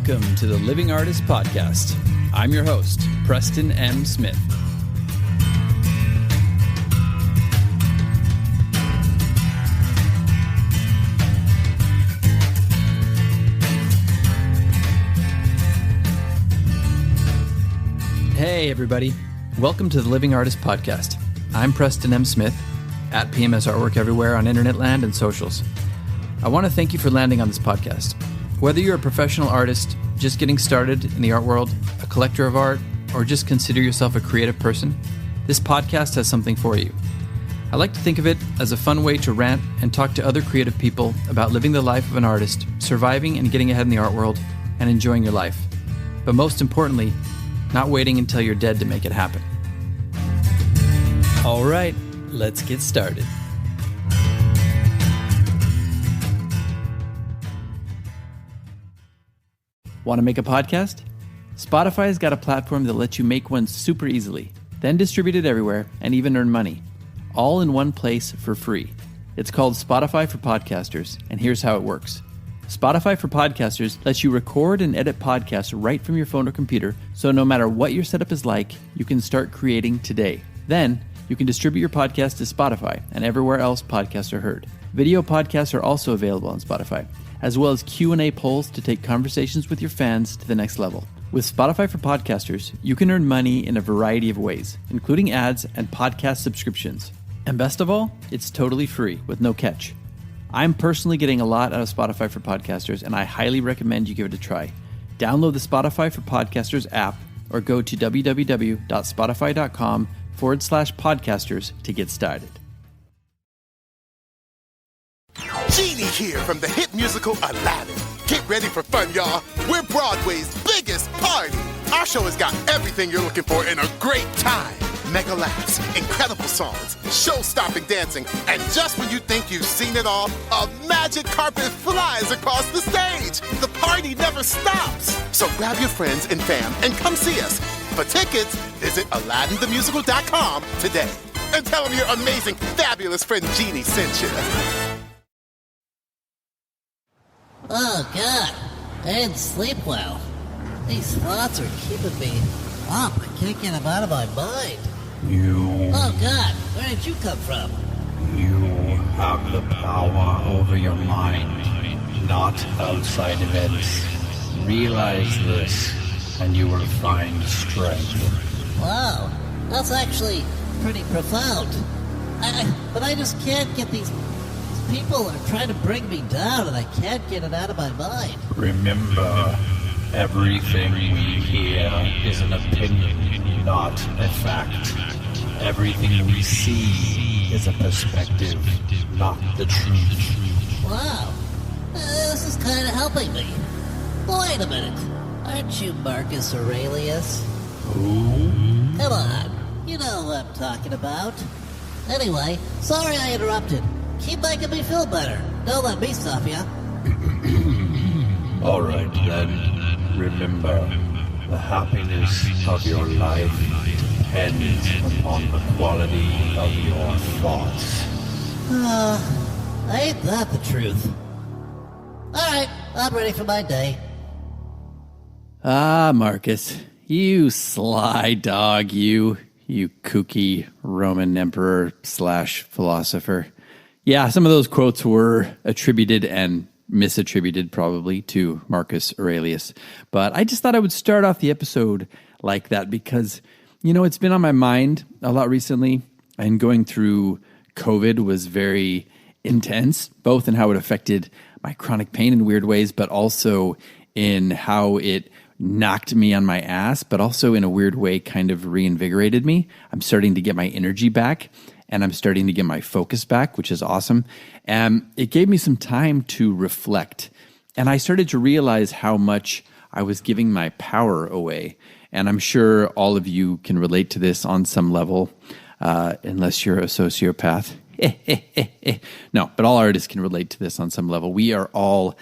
Welcome to the Living Artist Podcast. I'm your host, Preston M. Smith. Hey, everybody. Welcome to the Living Artist Podcast. I'm Preston M. Smith, at PMS Artwork everywhere on internet land and socials. I want to thank you for landing on this podcast. Whether you're a professional artist, just getting started in the art world, a collector of art, or just consider yourself a creative person, this podcast has something for you. I like to think of it as a fun way to rant and talk to other creative people about living the life of an artist, surviving and getting ahead in the art world, and enjoying your life. But most importantly, not waiting until you're dead to make it happen. All right, let's get started. Want to make a podcast? Spotify's got a platform that lets you make one super easily, then distribute it everywhere and even earn money, all in one place for free. It's called Spotify for Podcasters, and here's how it works. Spotify for Podcasters lets you record and edit podcasts right from your phone or computer, so no matter what your setup is like, you can start creating today. Then, you can distribute your podcast to Spotify and everywhere else podcasts are heard. Video podcasts are also available on Spotify, as well as Q&A polls to take conversations with your fans to the next level. With Spotify for Podcasters, you can earn money in a variety of ways, including ads and podcast subscriptions. And best of all, it's totally free with no catch. I'm personally getting a lot out of Spotify for Podcasters, and I highly recommend you give it a try. Download the Spotify for Podcasters app or go to www.spotify.com/podcasters to get started. Genie here from the hit musical Aladdin. Get ready for fun, y'all. We're Broadway's biggest party. Our show has got everything you're looking for in a great time. Mega laughs, incredible songs, show-stopping dancing, and just when you think you've seen it all, a magic carpet flies across the stage. The party never stops. So grab your friends and fam and come see us. For tickets, visit AladdinTheMusical.com today. And tell them your amazing, fabulous friend Genie sent you. Oh, God. I didn't sleep well. These thoughts are keeping me up. I can't get them out of my mind. Oh, God. Where did you come from? You have the power over your mind, not outside events. Realize this, and you will find strength. Wow. That's actually pretty profound. But I just can't get these people are trying to bring me down, and I can't get it out of my mind. Remember, everything we hear is an opinion, not a fact. Everything we see is a perspective, not the truth. Wow. This is kind of helping me. Wait a minute. Aren't you Marcus Aurelius? Who? Come on. You know who I'm talking about. Anyway, sorry I interrupted. Keep making me feel better. Don't let me stop ya. All right, then. Remember, the happiness of your life depends upon the quality of your thoughts. Ain't that the truth? Alright, I'm ready for my day. Ah, Marcus, you sly dog, you kooky Roman emperor / philosopher. Yeah, some of those quotes were attributed and misattributed probably to Marcus Aurelius. But I just thought I would start off the episode like that because, it's been on my mind a lot recently, and going through COVID was very intense, both in how it affected my chronic pain in weird ways, but also in how it knocked me on my ass, but also in a weird way kind of reinvigorated me. I'm starting to get my energy back, and I'm starting to get my focus back, which is awesome. And it gave me some time to reflect. And I started to realize how much I was giving my power away. And I'm sure all of you can relate to this on some level, unless you're a sociopath. No, but all artists can relate to this on some level. We are all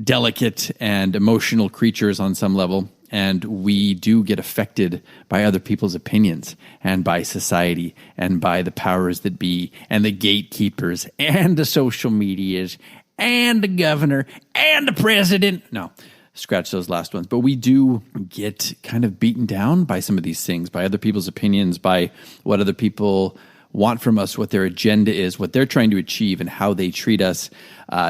delicate and emotional creatures on some level. And we do get affected by other people's opinions and by society and by the powers that be and the gatekeepers and the social medias and the governor and the president. No, scratch those last ones. But we do get kind of beaten down by some of these things, by other people's opinions, by what other people want from us, what their agenda is, what they're trying to achieve, and how they treat us.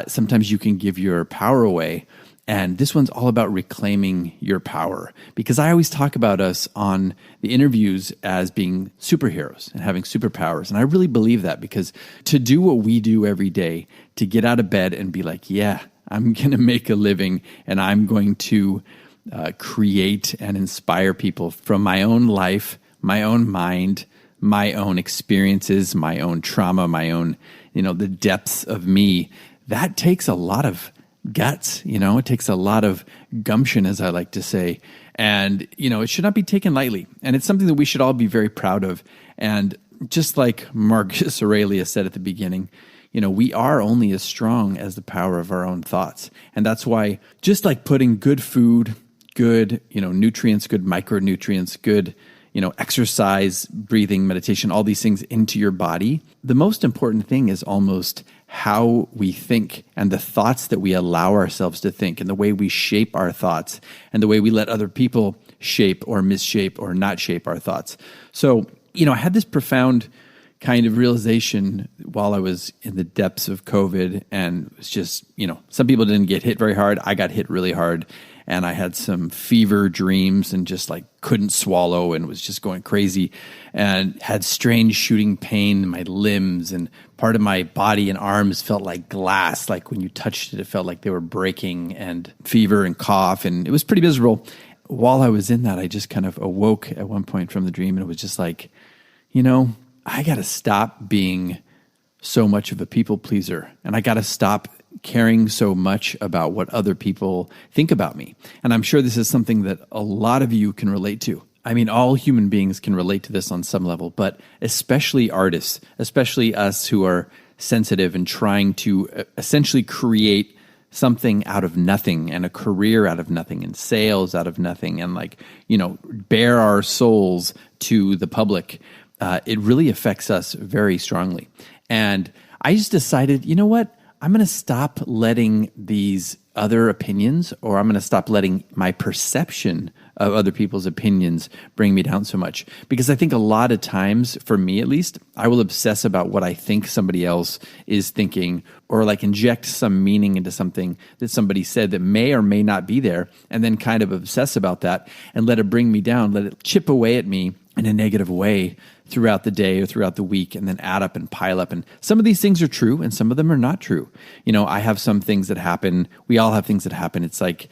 Sometimes you can give your power away. And this one's all about reclaiming your power, because I always talk about us on the interviews as being superheroes and having superpowers. And I really believe that, because to do what we do every day, to get out of bed and be like, yeah, I'm going to make a living and I'm going to create and inspire people from my own life, my own mind, my own experiences, my own trauma, my own, the depths of me. That takes a lot of guts, it takes a lot of gumption, as I like to say. And, it should not be taken lightly. And it's something that we should all be very proud of. And just like Marcus Aurelius said at the beginning, we are only as strong as the power of our own thoughts. And that's why, just like putting good food, good, nutrients, good micronutrients, good, exercise, breathing, meditation, all these things into your body, the most important thing is almost how we think and the thoughts that we allow ourselves to think, and the way we shape our thoughts, and the way we let other people shape or misshape or not shape our thoughts. So, I had this profound kind of realization while I was in the depths of COVID, and it's just, some people didn't get hit very hard. I got hit really hard, and I had some fever dreams and just like couldn't swallow and was just going crazy, and had strange shooting pain in my limbs, and part of my body and arms felt like glass. Like when you touched it, it felt like they were breaking, and fever and cough, and it was pretty miserable. While I was in that, I just kind of awoke at one point from the dream, and it was just like, I got to stop being so much of a people pleaser, and I got to stop caring so much about what other people think about me. And I'm sure this is something that a lot of you can relate to. I mean, all human beings can relate to this on some level, but especially artists, especially us who are sensitive and trying to essentially create something out of nothing, and a career out of nothing, and sales out of nothing, and bare our souls to the public. It really affects us very strongly. And I just decided, you know what? I'm going to stop letting these other opinions, or I'm going to stop letting my perception of other people's opinions bring me down so much. Because I think a lot of times, for me at least, I will obsess about what I think somebody else is thinking, or like inject some meaning into something that somebody said that may or may not be there, and then kind of obsess about that and let it bring me down, let it chip away at me in a negative way throughout the day or throughout the week, and then add up and pile up. And some of these things are true and some of them are not true. I have some things that happen. We all have things that happen. It's like,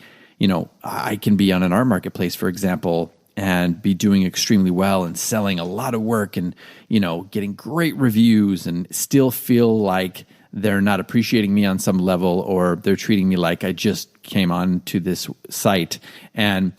I can be on an art marketplace, for example, and be doing extremely well and selling a lot of work and, getting great reviews, and still feel like they're not appreciating me on some level, or they're treating me like I just came on to this site. And,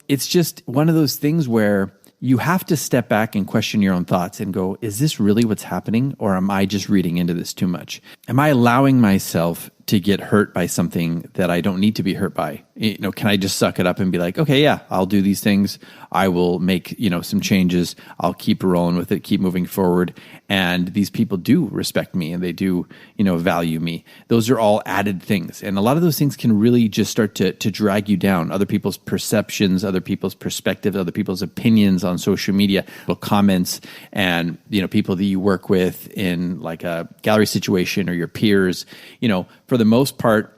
it's just one of those things where you have to step back and question your own thoughts and go, is this really what's happening? Or am I just reading into this too much? Am I allowing myself to get hurt by something that I don't need to be hurt by? Can I just suck it up and be like, okay, yeah, I'll do these things. I will make, some changes. I'll keep rolling with it, keep moving forward. And these people do respect me, and they do, value me. Those are all added things. And a lot of those things can really just start to drag you down. Other people's perceptions, other people's perspectives, other people's opinions on social media, comments, and, people that you work with in like a gallery situation, or your peers, for the most part,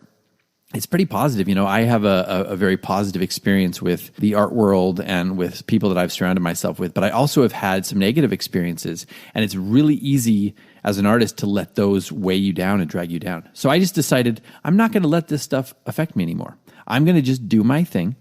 it's pretty positive. I have a very positive experience with the art world and with people that I've surrounded myself with, but I also have had some negative experiences, and it's really easy as an artist to let those weigh you down and drag you down. So I just decided I'm not going to let this stuff affect me anymore. I'm going to just do my thing.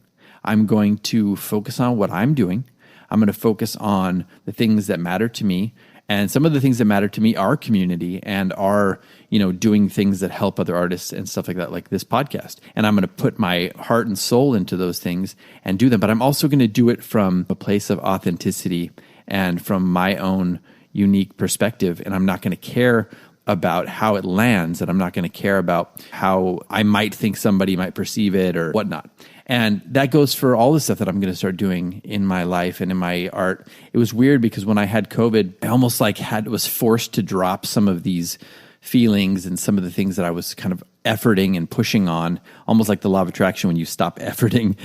I'm going to focus on what I'm doing. I'm going to focus on the things that matter to me. And some of the things that matter to me are community, and are, doing things that help other artists and stuff like that, like this podcast. And I'm going to put my heart and soul into those things and do them. But I'm also going to do it from a place of authenticity and from my own unique perspective. And I'm not going to care about how it lands, and I'm not going to care about how I might think somebody might perceive it or whatnot. And that goes for all the stuff that I'm going to start doing in my life and in my art. It was weird because when I had COVID, I almost was forced to drop some of these feelings and some of the things that I was kind of efforting and pushing on, almost like the law of attraction. When you stop efforting,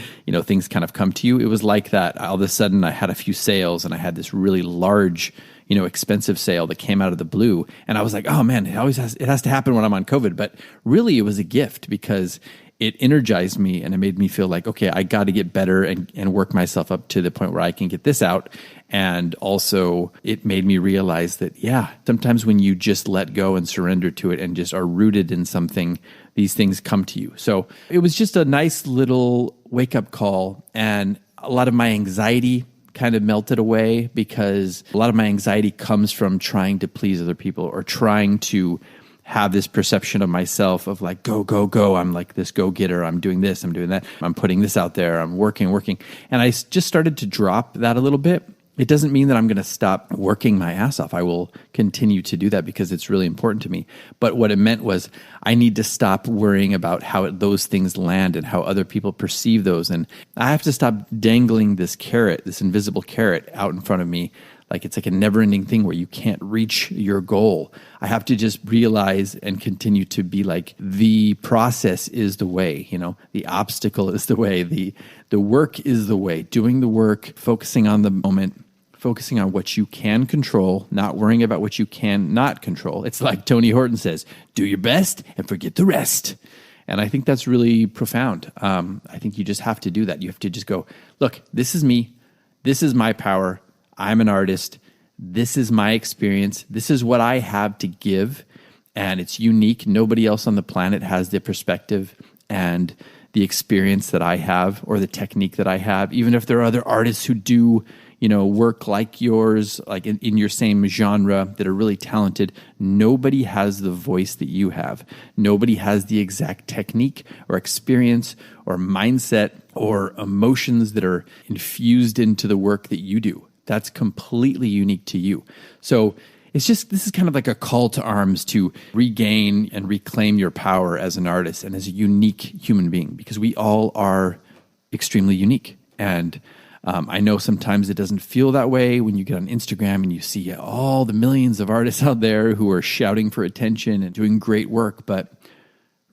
things kind of come to you. It was like that. All of a sudden I had a few sales, and I had this really large, expensive sale that came out of the blue. And I was like, oh man, it has to happen when I'm on COVID. But really it was a gift, because it energized me and it made me feel like, okay, I got to get better and work myself up to the point where I can get this out. And also it made me realize that, sometimes when you just let go and surrender to it and just are rooted in something, these things come to you. So it was just a nice little wake up call, and a lot of my anxiety kind of melted away, because a lot of my anxiety comes from trying to please other people, or trying to have this perception of myself of like, go, go, go. I'm like this go-getter. I'm doing this. I'm doing that. I'm putting this out there. I'm working. And I just started to drop that a little bit. It doesn't mean that I'm going to stop working my ass off. I will continue to do that because it's really important to me. But what it meant was I need to stop worrying about how those things land and how other people perceive those. And I have to stop dangling this carrot, this invisible carrot out in front of me. Like it's like a never-ending thing where you can't reach your goal. I have to just realize and continue to be like, the process is the way, the obstacle is the way, the work is the way, doing the work, focusing on the moment, focusing on what you can control, not worrying about what you cannot control. It's like Tony Horton says, do your best and forget the rest. And I think that's really profound. I think you just have to do that. You have to just go, look, this is me. This is my power. I'm an artist. This is my experience. This is what I have to give. And it's unique. Nobody else on the planet has the perspective and the experience that I have, or the technique that I have. Even if there are other artists who do, work like yours, like in your same genre, that are really talented, nobody has the voice that you have. Nobody has the exact technique or experience or mindset or emotions that are infused into the work that you do. That's completely unique to you. So this is kind of like a call to arms to regain and reclaim your power as an artist and as a unique human being, because we all are extremely unique. And I know sometimes it doesn't feel that way when you get on Instagram and you see all the millions of artists out there who are shouting for attention and doing great work, but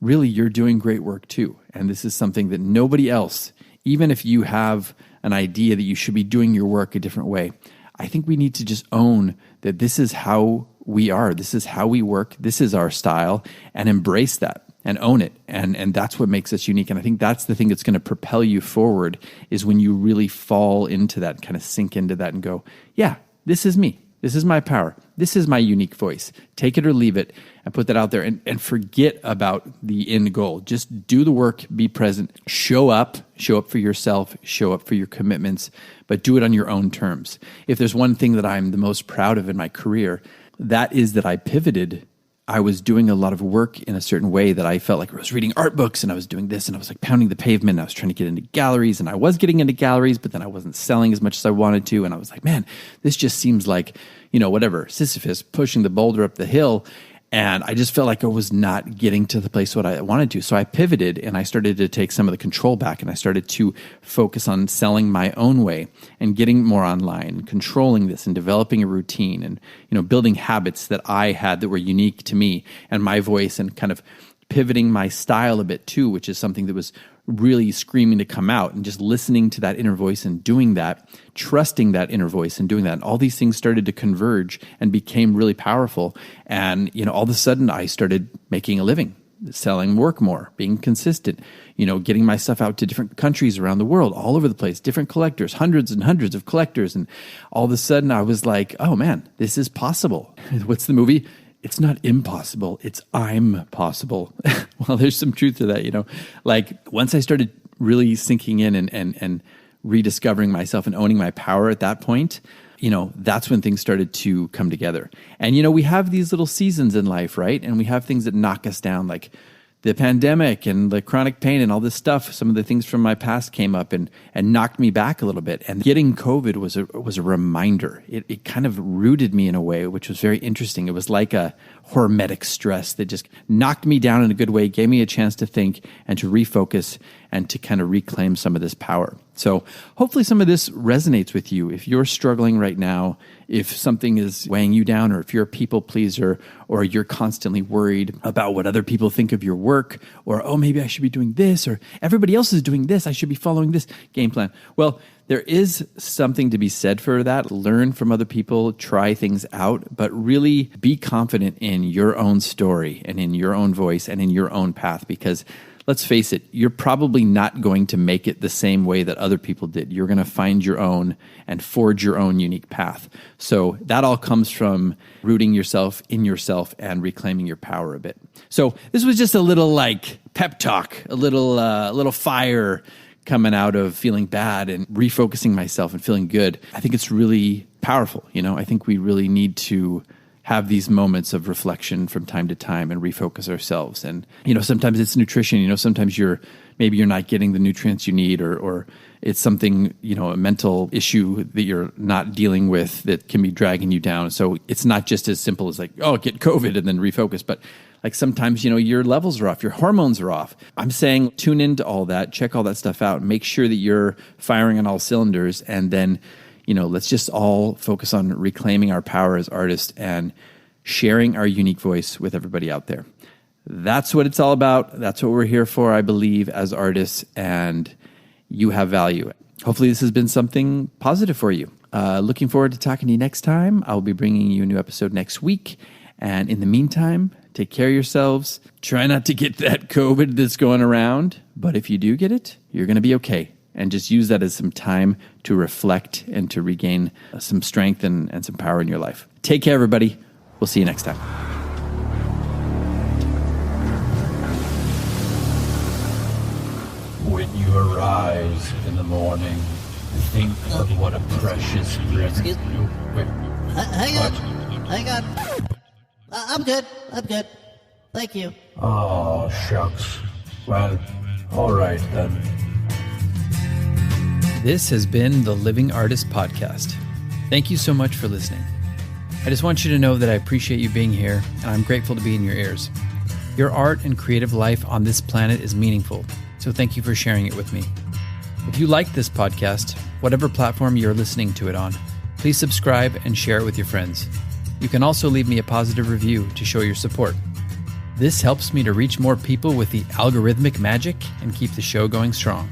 really you're doing great work too. And this is something that nobody else, even if you have an idea that you should be doing your work a different way, I think we need to just own that this is how we are. This is how we work. This is our style, and embrace that and own it. And that's what makes us unique. And I think that's the thing that's going to propel you forward, is when you really fall into that, kind of sink into that and go, yeah, this is me. This is my power. This is my unique voice. Take it or leave it, and put that out there, and forget about the end goal. Just do the work, be present, show up for yourself, show up for your commitments, but do it on your own terms. If there's one thing that I'm the most proud of in my career, that is that I pivoted. I was doing a lot of work in a certain way that I felt like I was reading art books, and I was doing this, and I was like pounding the pavement, and I was trying to get into galleries, and I was getting into galleries, but then I wasn't selling as much as I wanted to. And I was like, man, this just seems like, whatever, Sisyphus pushing the boulder up the hill. And I just felt like I was not getting to the place what I wanted to. So I pivoted, and I started to take some of the control back, and I started to focus on selling my own way and getting more online, controlling this and developing a routine, and building habits that I had that were unique to me and my voice, and kind of pivoting my style a bit too, which is something that was really screaming to come out, and just listening to that inner voice and doing that, trusting that inner voice and doing that. And all these things started to converge and became really powerful. And, all of a sudden I started making a living, selling work more, being consistent, getting my stuff out to different countries around the world, all over the place, different collectors, hundreds and hundreds of collectors. And all of a sudden I was like, oh man, this is possible. What's the movie? It's not impossible. It's I'm possible. Well, there's some truth to that, Like once I started really sinking in and rediscovering myself and owning my power at that point, that's when things started to come together. And, we have these little seasons in life, right? And we have things that knock us down, like the pandemic and the chronic pain and all this stuff. Some of the things from my past came up and knocked me back a little bit. And getting COVID was a reminder. It kind of rooted me in a way, which was very interesting. It was like a hormetic stress that just knocked me down in a good way, gave me a chance to think and to refocus and to kind of reclaim some of this power. So hopefully some of this resonates with you. If you're struggling right now, if something is weighing you down, or if you're a people pleaser, or you're constantly worried about what other people think of your work, or, oh, maybe I should be doing this, or everybody else is doing this, I should be following this game plan. Well, there is something to be said for that. Learn from other people, try things out, but really be confident in your own story and in your own voice and in your own path, because let's face it, you're probably not going to make it the same way that other people did. You're going to find your own and forge your own unique path. So that all comes from rooting yourself in yourself and reclaiming your power a bit. So this was just a little like pep talk, a little fire coming out of feeling bad and refocusing myself and feeling good. I think it's really powerful. I think we really need to have these moments of reflection from time to time and refocus ourselves. And, sometimes it's nutrition, sometimes maybe you're not getting the nutrients you need, or it's something, a mental issue that you're not dealing with that can be dragging you down. So it's not just as simple as like, oh, get COVID and then refocus. But like sometimes, your levels are off, your hormones are off. I'm saying tune into all that, check all that stuff out, make sure that you're firing on all cylinders, and then let's just all focus on reclaiming our power as artists and sharing our unique voice with everybody out there. That's what it's all about. That's what we're here for, I believe, as artists, and you have value. Hopefully this has been something positive for you. Looking forward to talking to you next time. I'll be bringing you a new episode next week. And in the meantime, take care of yourselves. Try not to get that COVID that's going around. But if you do get it, you're going to be okay. And just use that as some time to reflect and to regain some strength and some power in your life. Take care, everybody. We'll see you next time. When you arise in the morning, think of what a precious gift. Excuse me? Hang on. I'm good. Thank you. Oh, shucks. Well, all right then. This has been the Living Artist Podcast. Thank you so much for listening. I just want you to know that I appreciate you being here, and I'm grateful to be in your ears. Your art and creative life on this planet is meaningful, so thank you for sharing it with me. If you like this podcast, whatever platform you're listening to it on, please subscribe and share it with your friends. You can also leave me a positive review to show your support. This helps me to reach more people with the algorithmic magic and keep the show going strong.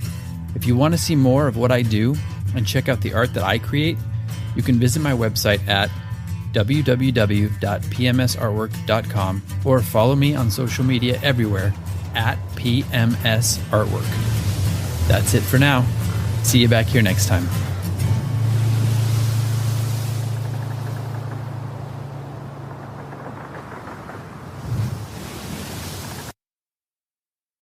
If you want to see more of what I do and check out the art that I create, you can visit my website at www.pmsartwork.com or follow me on social media everywhere at PMS Artwork. That's it for now. See you back here next time.